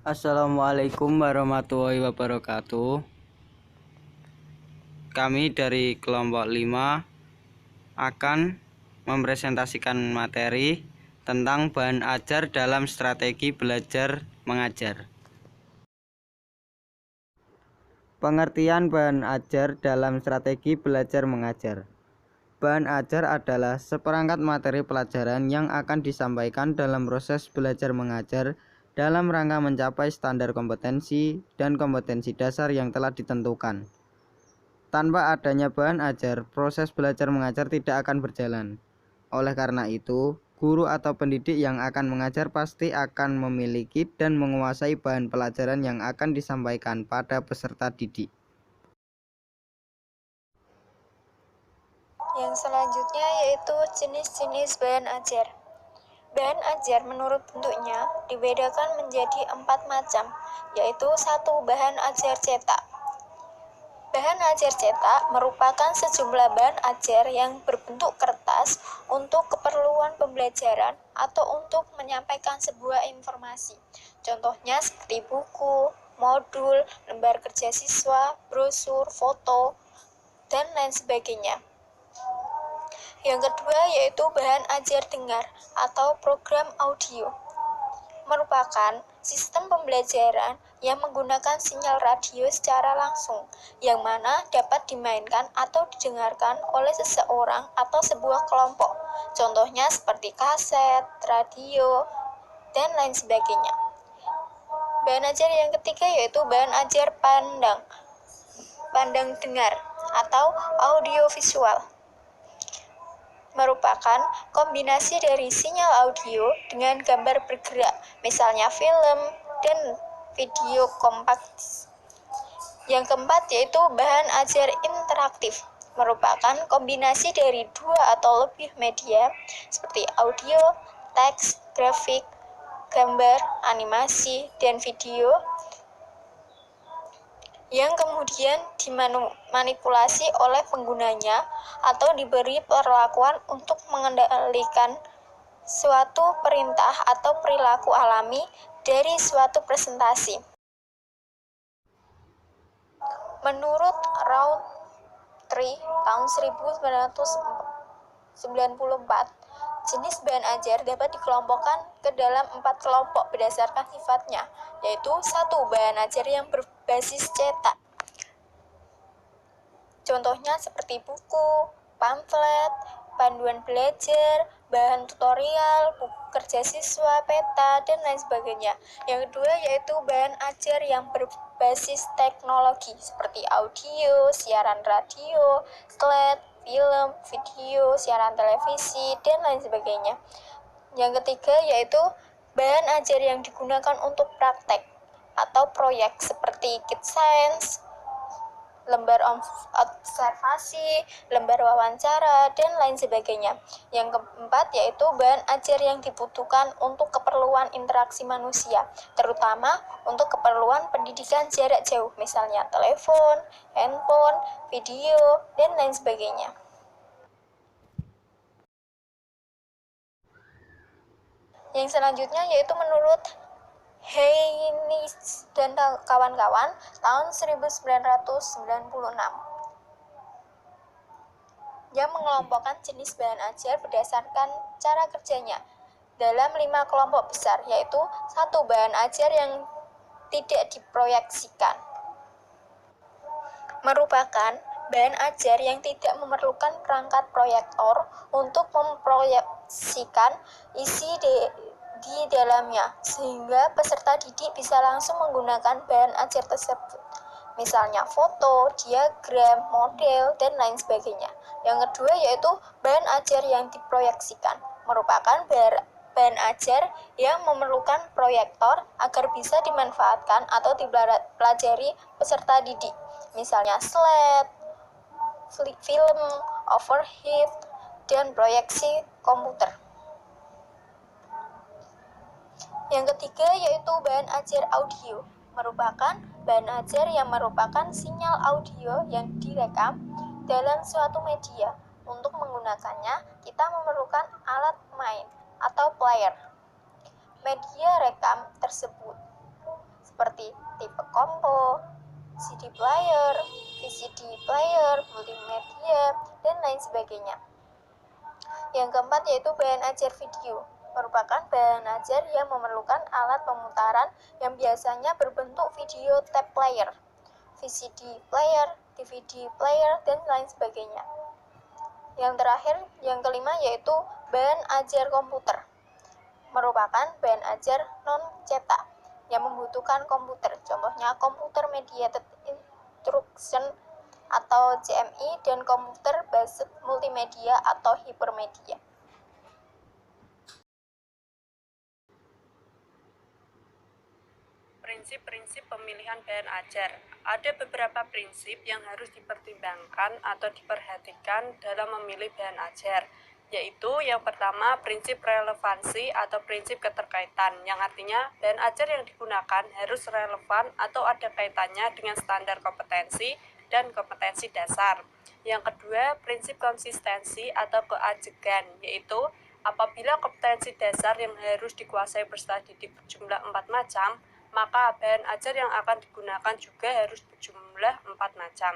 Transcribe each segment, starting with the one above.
Assalamualaikum warahmatullahi wabarakatuh. Kami dari kelompok 5 akan mempresentasikan materi tentang bahan ajar dalam strategi belajar mengajar. Pengertian bahan ajar dalam strategi belajar mengajar. Bahan ajar adalah seperangkat materi pelajaran yang akan disampaikan dalam proses belajar mengajar dalam rangka mencapai standar kompetensi dan kompetensi dasar yang telah ditentukan. Tanpa adanya bahan ajar, proses belajar mengajar tidak akan berjalan. Oleh karena itu, guru atau pendidik yang akan mengajar pasti akan memiliki dan menguasai bahan pelajaran yang akan disampaikan pada peserta didik. Yang selanjutnya yaitu jenis-jenis bahan ajar. Bahan ajar menurut bentuknya dibedakan menjadi 4 macam, yaitu 1. Bahan ajar cetak. Bahan ajar cetak merupakan sejumlah bahan ajar yang berbentuk kertas untuk keperluan pembelajaran atau untuk menyampaikan sebuah informasi. Contohnya seperti buku, modul, lembar kerja siswa, brosur, foto, dan lain sebagainya. Yang kedua yaitu bahan ajar dengar atau program audio. Merupakan sistem pembelajaran yang menggunakan sinyal radio secara langsung, yang mana dapat dimainkan atau didengarkan oleh seseorang atau sebuah kelompok. Contohnya seperti kaset, radio, dan lain sebagainya. Bahan ajar yang ketiga yaitu bahan ajar pandang dengar atau audiovisual. Merupakan kombinasi dari sinyal audio dengan gambar bergerak, misalnya film dan video kompakt. Yang keempat yaitu bahan ajar interaktif, merupakan kombinasi dari 2 atau lebih media seperti audio, teks, grafik, gambar, animasi, dan video yang kemudian dimanipulasi oleh penggunanya atau diberi perlakuan untuk mengendalikan suatu perintah atau perilaku alami dari suatu presentasi. Menurut Rowntree tahun 1994, jenis bahan ajar dapat dikelompokkan ke dalam 4 kelompok berdasarkan sifatnya, yaitu 1. Bahan ajar yang berbasis cetak. Contohnya seperti buku, pamflet, panduan belajar, bahan tutorial, buku kerja siswa, peta, dan lain sebagainya. Yang kedua yaitu bahan ajar yang berbasis teknologi seperti audio, siaran radio, slide, film, video, siaran televisi, dan lain sebagainya. Yang ketiga yaitu bahan ajar yang digunakan untuk praktek atau proyek seperti Kit Science, lembar observasi, lembar wawancara, dan lain sebagainya. Yang keempat yaitu bahan ajar yang dibutuhkan untuk keperluan interaksi manusia, terutama untuk keperluan pendidikan jarak jauh, misalnya telepon, handphone, video, dan lain sebagainya. Yang selanjutnya yaitu menurut Haynes dan kawan-kawan tahun 1996 yang mengelompokkan jenis bahan ajar berdasarkan cara kerjanya dalam 5 kelompok besar, yaitu 1. Bahan ajar yang tidak diproyeksikan, merupakan bahan ajar yang tidak memerlukan perangkat proyektor untuk memproyeksikan isi di dalamnya, sehingga peserta didik bisa langsung menggunakan bahan ajar tersebut, misalnya foto, diagram, model, dan lain sebagainya. Yang kedua yaitu bahan ajar yang diproyeksikan, merupakan bahan ajar yang memerlukan proyektor agar bisa dimanfaatkan atau dipelajari peserta didik, misalnya slide, film, overhead, dan proyeksi komputer. Yang ketiga yaitu bahan ajar audio, merupakan bahan ajar yang merupakan sinyal audio yang direkam dalam suatu media. Untuk menggunakannya, kita memerlukan alat main atau player. Media rekam tersebut seperti tipe kompo, CD player, VCD player, multimedia, dan lain sebagainya. Yang keempat yaitu bahan ajar video, merupakan bahan ajar yang memerlukan alat pemutaran yang biasanya berbentuk video tape player, VCD player, DVD player, dan lain sebagainya. Yang terakhir, yang kelima yaitu bahan ajar komputer, merupakan bahan ajar non-cetak yang membutuhkan komputer, contohnya komputer mediated instruction atau CMI dan komputer based multimedia atau hypermedia. Prinsip-prinsip pemilihan bahan ajar. Ada beberapa prinsip yang harus dipertimbangkan atau diperhatikan dalam memilih bahan ajar, yaitu yang pertama prinsip relevansi atau prinsip keterkaitan, yang artinya bahan ajar yang digunakan harus relevan atau ada kaitannya dengan standar kompetensi dan kompetensi dasar. Yang kedua, prinsip konsistensi atau keajegan, yaitu apabila kompetensi dasar yang harus dikuasai peserta didik berjumlah 4 macam, maka bahan ajar yang akan digunakan juga harus berjumlah 4 macam.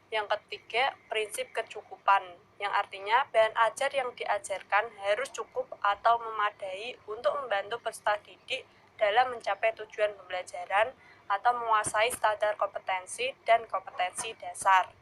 Yang ketiga, prinsip kecukupan, yang artinya bahan ajar yang diajarkan harus cukup atau memadai untuk membantu peserta didik dalam mencapai tujuan pembelajaran atau menguasai standar kompetensi dan kompetensi dasar.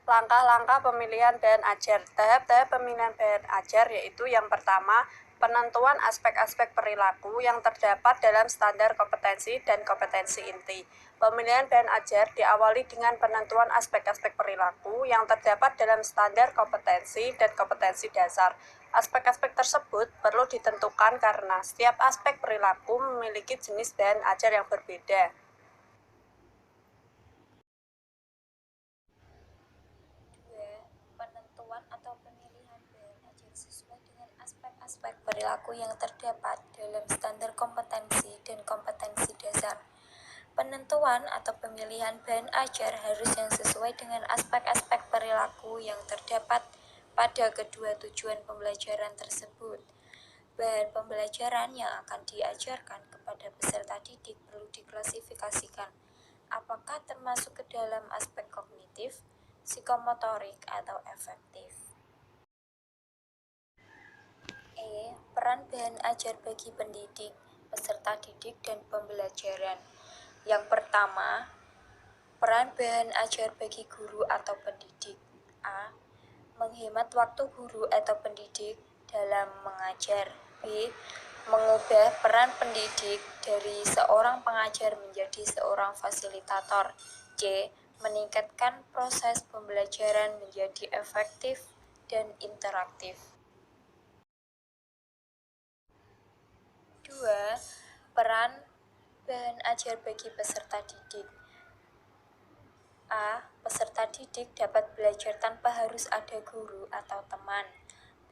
Langkah-langkah pemilihan bahan ajar. Tahap-tahap pemilihan bahan ajar yaitu yang pertama, penentuan aspek-aspek perilaku yang terdapat dalam standar kompetensi dan kompetensi inti. Pemilihan bahan ajar diawali dengan penentuan aspek-aspek perilaku yang terdapat dalam standar kompetensi dan kompetensi dasar. Aspek-aspek tersebut perlu ditentukan karena setiap aspek perilaku memiliki jenis bahan ajar yang berbeda. Aspek perilaku yang terdapat dalam standar kompetensi dan kompetensi dasar. Penentuan atau pemilihan bahan ajar harus yang sesuai dengan aspek-aspek perilaku yang terdapat pada kedua tujuan pembelajaran tersebut. Bahan pembelajaran yang akan diajarkan kepada peserta didik perlu diklasifikasikan apakah termasuk ke dalam aspek kognitif, psikomotorik, atau efektif. Peran bahan ajar bagi pendidik, peserta didik, dan pembelajaran. Yang pertama, peran bahan ajar bagi guru atau pendidik. A. Menghemat waktu guru atau pendidik dalam mengajar. B. Mengubah peran pendidik dari seorang pengajar menjadi seorang fasilitator. C. Meningkatkan proses pembelajaran menjadi efektif dan interaktif. 2. Peran bahan ajar bagi peserta didik. A. Peserta didik dapat belajar tanpa harus ada guru atau teman.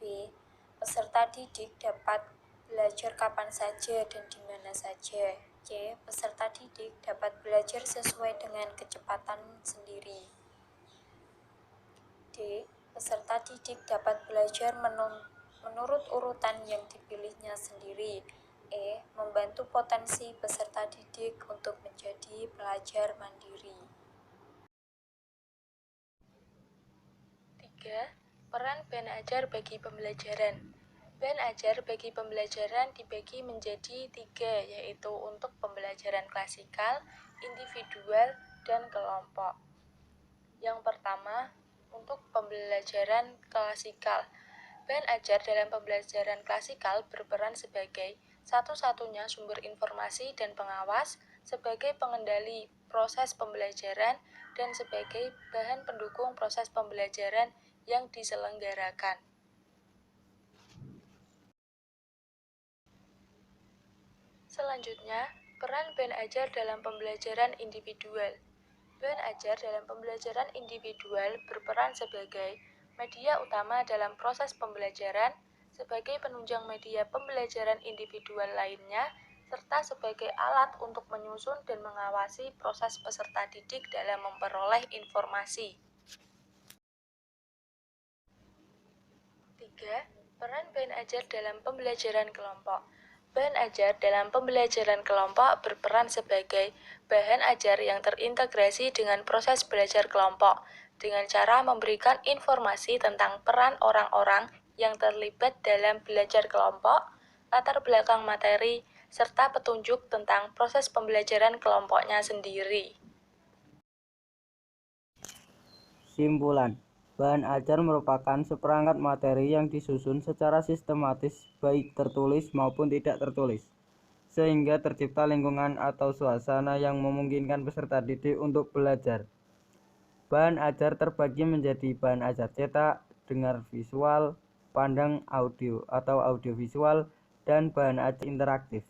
B. Peserta didik dapat belajar kapan saja dan di mana saja. C. Peserta didik dapat belajar sesuai dengan kecepatan sendiri. D. Peserta didik dapat belajar menurut urutan yang dipilihnya sendiri. E. Membantu potensi peserta didik untuk menjadi pelajar mandiri. 3. Peran bahan ajar bagi pembelajaran. Bahan ajar bagi pembelajaran dibagi menjadi 3, yaitu untuk pembelajaran klasikal, individual, dan kelompok. Yang pertama, untuk pembelajaran klasikal. Bahan ajar dalam pembelajaran klasikal berperan sebagai satu-satunya sumber informasi dan pengawas, sebagai pengendali proses pembelajaran, dan sebagai bahan pendukung proses pembelajaran yang diselenggarakan. Selanjutnya, peran bahan ajar dalam pembelajaran individual. Bahan ajar dalam pembelajaran individual berperan sebagai media utama dalam proses pembelajaran, sebagai penunjang media pembelajaran individual lainnya, serta sebagai alat untuk menyusun dan mengawasi proses peserta didik dalam memperoleh informasi. 3. Peran bahan ajar dalam pembelajaran kelompok. Bahan ajar dalam pembelajaran kelompok berperan sebagai bahan ajar yang terintegrasi dengan proses belajar kelompok dengan cara memberikan informasi tentang peran orang-orang yang terlibat dalam belajar kelompok, latar belakang materi, serta petunjuk tentang proses pembelajaran kelompoknya sendiri. Simpulan. Bahan ajar merupakan seperangkat materi yang disusun secara sistematis baik tertulis maupun tidak tertulis, sehingga tercipta lingkungan atau suasana yang memungkinkan peserta didik untuk belajar. Bahan ajar terbagi menjadi bahan ajar cetak, dengar visual, pandang audio atau audiovisual, dan bahan ajar interaktif.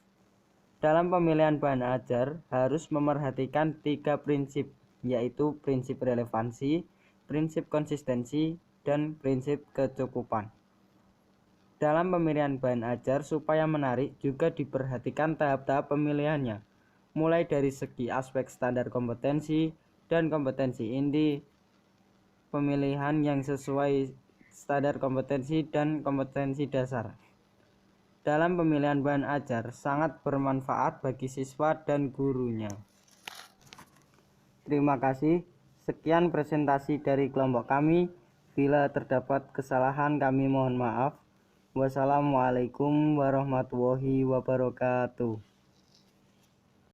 Dalam pemilihan bahan ajar harus memerhatikan 3 prinsip, yaitu prinsip relevansi, prinsip konsistensi, dan prinsip kecukupan. Dalam pemilihan bahan ajar supaya menarik juga diperhatikan tahap-tahap pemilihannya, mulai dari segi aspek standar kompetensi dan kompetensi inti, pemilihan yang sesuai standar kompetensi dan kompetensi dasar. Dalam pemilihan bahan ajar sangat bermanfaat bagi siswa dan gurunya. Terima kasih. Sekian presentasi dari kelompok kami. Bila terdapat kesalahan kami mohon maaf. Wassalamualaikum warahmatullahi wabarakatuh.